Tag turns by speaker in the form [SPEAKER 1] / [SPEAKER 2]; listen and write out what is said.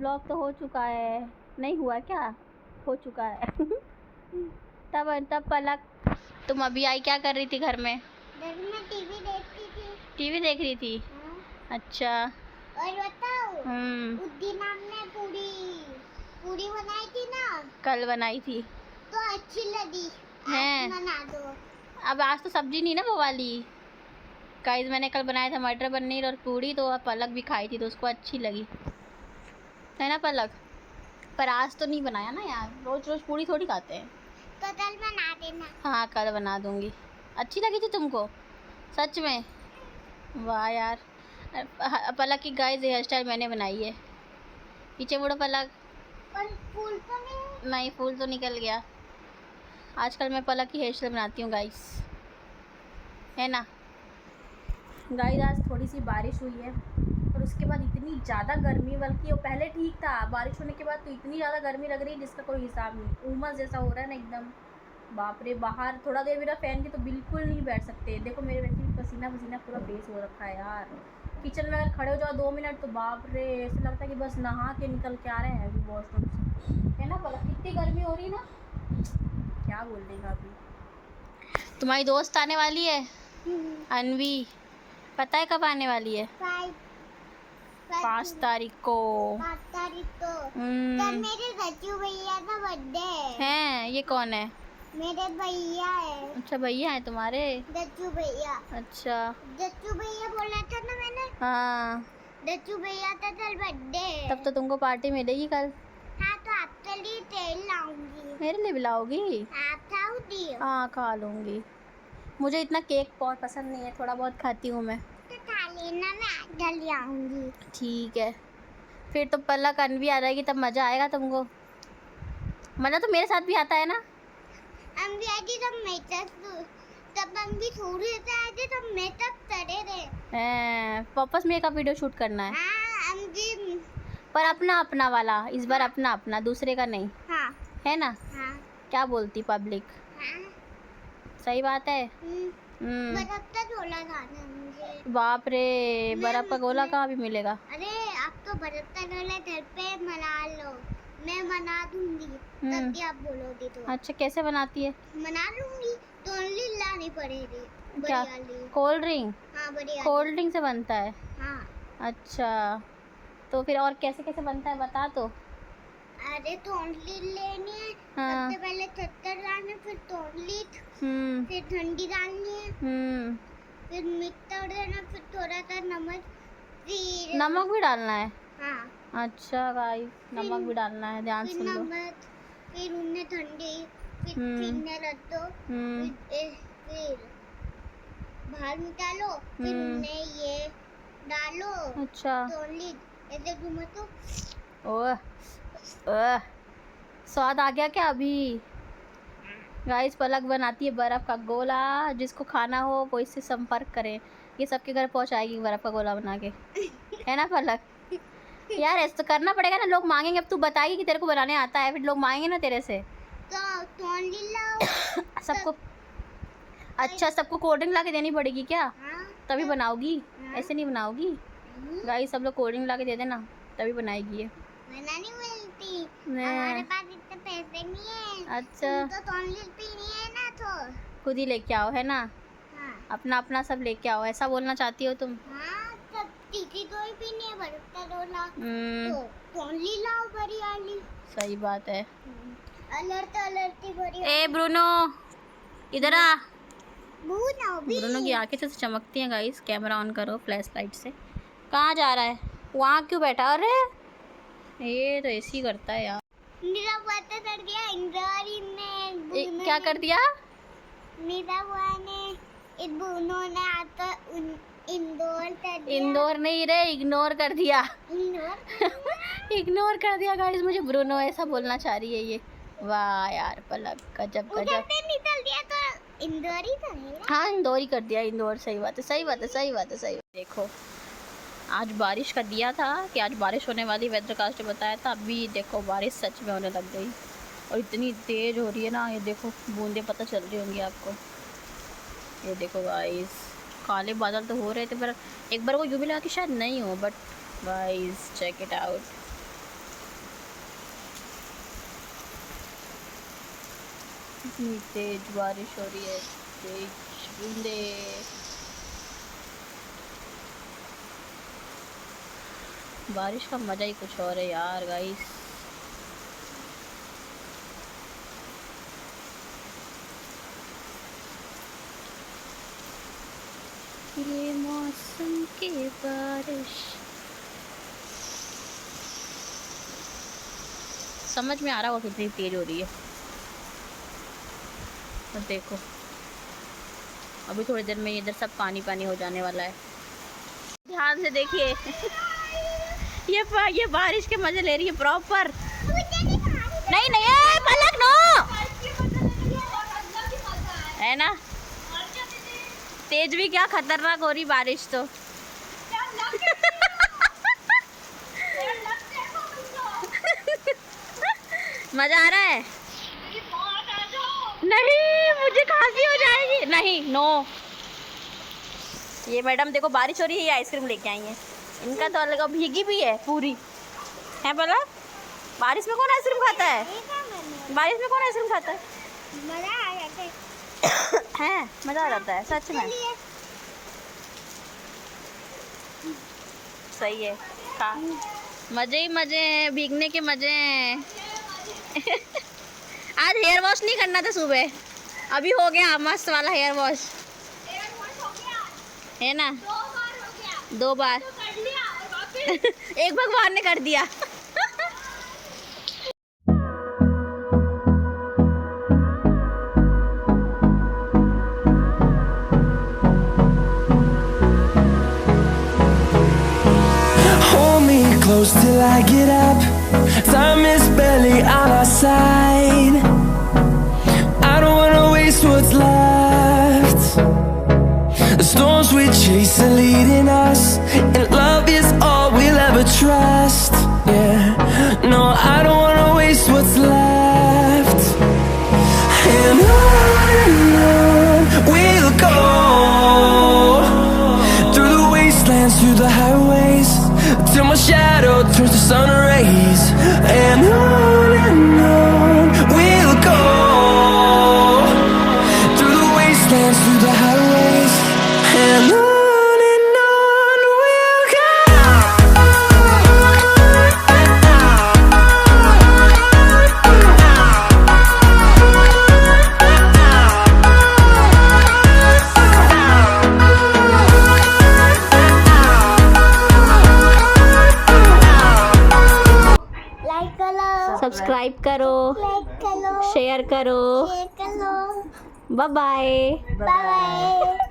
[SPEAKER 1] Blog तो हो चुका है, नहीं हुआ क्या, हो चुका है। तब पलक तुम अभी आई, क्या कर रही थी घर में?
[SPEAKER 2] मैं टीवी देखती थी।
[SPEAKER 1] टीवी देख रही थी?
[SPEAKER 2] हाँ।
[SPEAKER 1] अच्छा।
[SPEAKER 2] और बताओ, उस दिन हमने पूरी बनाई थी ना,
[SPEAKER 1] कल बनाई थी
[SPEAKER 2] तो अच्छी लगी।
[SPEAKER 1] है?
[SPEAKER 2] आज बना दो।
[SPEAKER 1] अब आज तो सब्जी नहीं ना वो वाली। गाइस मैंने कल बनाया था मटर पनीर और पूड़ी, तो पलक भी खाई थी तो उसको अच्छी लगी, है ना पलक? पर आज तो नहीं बनाया ना यार, रोज रोज पूड़ी थोड़ी खाते हैं।
[SPEAKER 2] तो कल बना देना।
[SPEAKER 1] हाँ कल बना दूंगी। अच्छी लगी थी तुमको सच में? वाह यार। पलक की गाइस हेयर स्टाइल मैंने बनाई है। पीछे मुड़ो पलक।
[SPEAKER 2] पर फूल तो
[SPEAKER 1] नहीं, फूल तो निकल गया। आजकल मैं पलक की हेयर स्टाइल बनाती हूँ गाइस, है ना? गाइस आज थोड़ी सी बारिश हुई है और उसके बाद इतनी ज़्यादा गर्मी, बल्कि वो पहले ठीक था, बारिश होने के बाद तो इतनी ज़्यादा गर्मी लग रही है जिसका कोई हिसाब नहीं। उमस जैसा हो रहा है ना एकदम, बाप रे। बाहर थोड़ा देर बिना फ़ैन के तो बिल्कुल नहीं बैठ सकते। देखो मेरे वैसे भी पसीना पसीना पूरा फेस हो रखा है यार। किचन में अगर खड़े हो जाओ 2 मिनट तो बाप रे, ऐसा लगता है कि बस नहा के निकल के आ रहे हैं अभी वॉशरूम से, है ना? पलक कितनी गर्मी हो रही है ना, क्या बोल देगा अभी। तुम्हारी दोस्त आने वाली है अनवी, पता है कब आने वाली है? 5 तारीख को।
[SPEAKER 2] 5 तारीख को। तब मेरे रज्जू भैया का बर्थडे
[SPEAKER 1] है। ये कौन है?
[SPEAKER 2] मेरे भैया है।
[SPEAKER 1] अच्छा भैया है तुम्हारे?
[SPEAKER 2] दच्चू भैया।
[SPEAKER 1] अच्छा
[SPEAKER 2] दच्चू भैया बोला था ना मैंने।
[SPEAKER 1] हाँ,
[SPEAKER 2] दच्चू भैया का कल बर्थडे।
[SPEAKER 1] तब तो तुमको पार्टी मिलेगी कल।
[SPEAKER 2] हाँ तो आपके लिए तेल लाऊंगी।
[SPEAKER 1] मेरे लिए भी लाओगी?
[SPEAKER 2] आप खाओगी?
[SPEAKER 1] हाँ खा लूँगी। मुझे इतना केक बहुत पसंद नहीं है, थोड़ा बहुत खाती हूँ मैं।
[SPEAKER 2] तो खा लेना, मैं आधा ले आऊंगी।
[SPEAKER 1] ठीक है, फिर तो पलक अनवी आ जाएगी तब मज़ा आएगा तुमको। मज़ा तो मेरे साथ भी आता है ना।
[SPEAKER 2] हम भी आएगी तब हम भी थोड़ी से आएगी तब मेकअप करे रहे।
[SPEAKER 1] वापस मेकअप वीडियो शूट करना है।
[SPEAKER 2] हाँ हम भी,
[SPEAKER 1] पर अपना अपना वाला इस बार, अपना अपना, दूसरे का नहीं।
[SPEAKER 2] हाँ
[SPEAKER 1] है ना?
[SPEAKER 2] हाँ
[SPEAKER 1] क्या बोलती पब्लिक?
[SPEAKER 2] हाँ।
[SPEAKER 1] सही बात है।
[SPEAKER 2] बर्फ का गोला खाना मुझे।
[SPEAKER 1] बाप रे, बर्फ का गोला कहाँ भी मिलेगा?
[SPEAKER 2] अरे आप तो बर्फ का गोला घर पे बना लो, मैं बना दूंगी तब भी आप बोलोगी तो।
[SPEAKER 1] अच्छा कैसे बनाती है?
[SPEAKER 2] बना लूंगी तो ओनली लानी पड़ेगी।
[SPEAKER 1] क्या? Cold drink?
[SPEAKER 2] हाँ बढ़िया।
[SPEAKER 1] कोल्ड ड्रिंक से बनता है?
[SPEAKER 2] हाँ।
[SPEAKER 1] अच्छा तो फिर और कैसे कैसे बनता है बता तो।
[SPEAKER 2] अरे तो ओनली लेनी है।
[SPEAKER 1] हाँ।
[SPEAKER 2] सबसे पहले शक्कर डालनी, फिर तोंडली, फिर ठंडी डालनी है, फिर मिक्स कर देना, फिर थोड़ा सा नमक, फिर
[SPEAKER 1] नमक भी डालना है?
[SPEAKER 2] हाँ।
[SPEAKER 1] अच्छा गाइस नमक भी डालना है, ध्यान
[SPEAKER 2] फिर
[SPEAKER 1] सुन लो।
[SPEAKER 2] नमक, फिर उन्हें ठंडी, फिर छीनने रख दो, फिर बाहर निकालो, फिर उन्हें ये डालो।
[SPEAKER 1] अच्छा
[SPEAKER 2] तोंडली ऐसे घुमा तो।
[SPEAKER 1] ओह स्वाद आ गया क्या अभी? गाइस पलक बनाती है बर्फ़ का गोला, जिसको खाना हो वो इससे संपर्क करें, ये सबके घर पहुंचाएगी बर्फ़ का गोला बना के। है ना पलक? यार ऐसा तो करना पड़ेगा ना, लोग मांगेंगे। अब तू बताएगी कि तेरे को बनाने आता है, फिर लोग मांगेंगे ना तेरे से।
[SPEAKER 2] तो तोंडली लाओ
[SPEAKER 1] सबको। अच्छा सबको कोल्ड ड्रिंक ला के देनी पड़ेगी क्या?
[SPEAKER 2] हाँ,
[SPEAKER 1] तभी बनाओगी? ऐसे नहीं बनाओगी गाइस, सब लोग कोल्ड ड्रिंक ला के दे देना तभी बनाएगी ये।
[SPEAKER 2] मना नहीं मिलती, हमारे पास इतने पैसे नहीं है।
[SPEAKER 1] अच्छा
[SPEAKER 2] तो तोंडली पीनी है ना तो
[SPEAKER 1] खुद ही लेके आओ, है ना?
[SPEAKER 2] हाँ।
[SPEAKER 1] अपना अपना सब लेके आओ, ऐसा बोलना चाहती हो तुम?
[SPEAKER 2] हाँ तब टीकी तो ही पीनी है, बर्फ का गोला तो तोंडली लाओ बड़ी वाली।
[SPEAKER 1] सही बात है।
[SPEAKER 2] अलर्टी बड़ी।
[SPEAKER 1] ए ब्रूनो इधर आ।
[SPEAKER 2] ब्रूनो
[SPEAKER 1] की आंखें से चमकती हैं गाइस, कैमरा ऑन करो फ्लैश लाइट से। कहाँ जा रहा है? वहाँ क्यों बैठा? अरे ये तो ऐसे ही करता है यार।
[SPEAKER 2] मेरा पता कर दिया इंदौरी में।
[SPEAKER 1] क्या कर दिया?
[SPEAKER 2] मेरा बुआ ने इस ब्रूनो ने आता इंदौर कर दिया।
[SPEAKER 1] इंदौर नहीं रे, इग्नोर कर दिया। इग्नोर कर दिया गाइस, मुझे ब्रूनो ऐसा बोलना चाह रही है ये। वाह यार पलक गजब गजब।
[SPEAKER 2] निकल दिया तो इंदौरी था मेरा।
[SPEAKER 1] हाँ इंदौर ही कर दिया, इंदौर। सही बात है सही बात है सही बात है सही। देखो आज बारिश का दिया था कि आज बारिश होने वाली, वेदरकास्ट ने बताया था। अभी देखो बारिश सच में होने लग गई और इतनी तेज़ हो रही है ना, ये देखो बूंदें पता चल रही होंगी आपको। ये देखो गाइस काले बादल तो हो रहे थे, पर एक बार वो यूं भी लगा कि शायद नहीं हो, but guys check it out. इतनी तेज बारिश हो रही है, तेज बूंदे। बारिश का मजा ही कुछ और है यार गाइस। ये मौसम की बारिश समझ में आ रहा होगा कितनी तेज हो रही है। तो देखो अभी थोड़ी देर में इधर सब पानी पानी हो जाने वाला है। ध्यान से देखिए ये बारिश के मजे ले रही है प्रॉपर। नहीं नहीं ए, पलक नो है ना, तेज भी क्या खतरनाक हो रही बारिश तो। मजा आ रहा है। नहीं मुझे खांसी हो जाएगी। नहीं नो, ये मैडम देखो बारिश हो रही है, ये आइसक्रीम लेके आई है। इनका तो अलग भीगी भी है पूरी है। बोला बारिश में कौन आइसक्रीम खाता है? बारिश में कौन आइसक्रीम खाता है?
[SPEAKER 2] मजा आ जाता
[SPEAKER 1] है, मजा आ जाता है सच में। सही है, खा। मजे ही मजे हैं, भीगने के मजे हैं। आज हेयर वॉश नहीं करना था सुबह, अभी हो गया मस्त वाला हेयर वॉश है ना। 2 बार तो कर लिया और वापस एक भगवान ने कर दिया।
[SPEAKER 3] Hold me close till I get up. Time is barely on our side. I don't wanna waste what's left. The storms we chase are leading us, and love is all we'll ever trust. Yeah, no, I don't wanna waste what's left. And on we'll go, through the wastelands, through the highways, till my shadow turns to sun rays. And on we'll go, through the wastelands, through the highways. And on we'll go.
[SPEAKER 2] Like करो,
[SPEAKER 1] subscribe करो,
[SPEAKER 2] like करो,
[SPEAKER 1] share करो।
[SPEAKER 2] Share करो।
[SPEAKER 1] Bye bye.
[SPEAKER 2] Bye bye.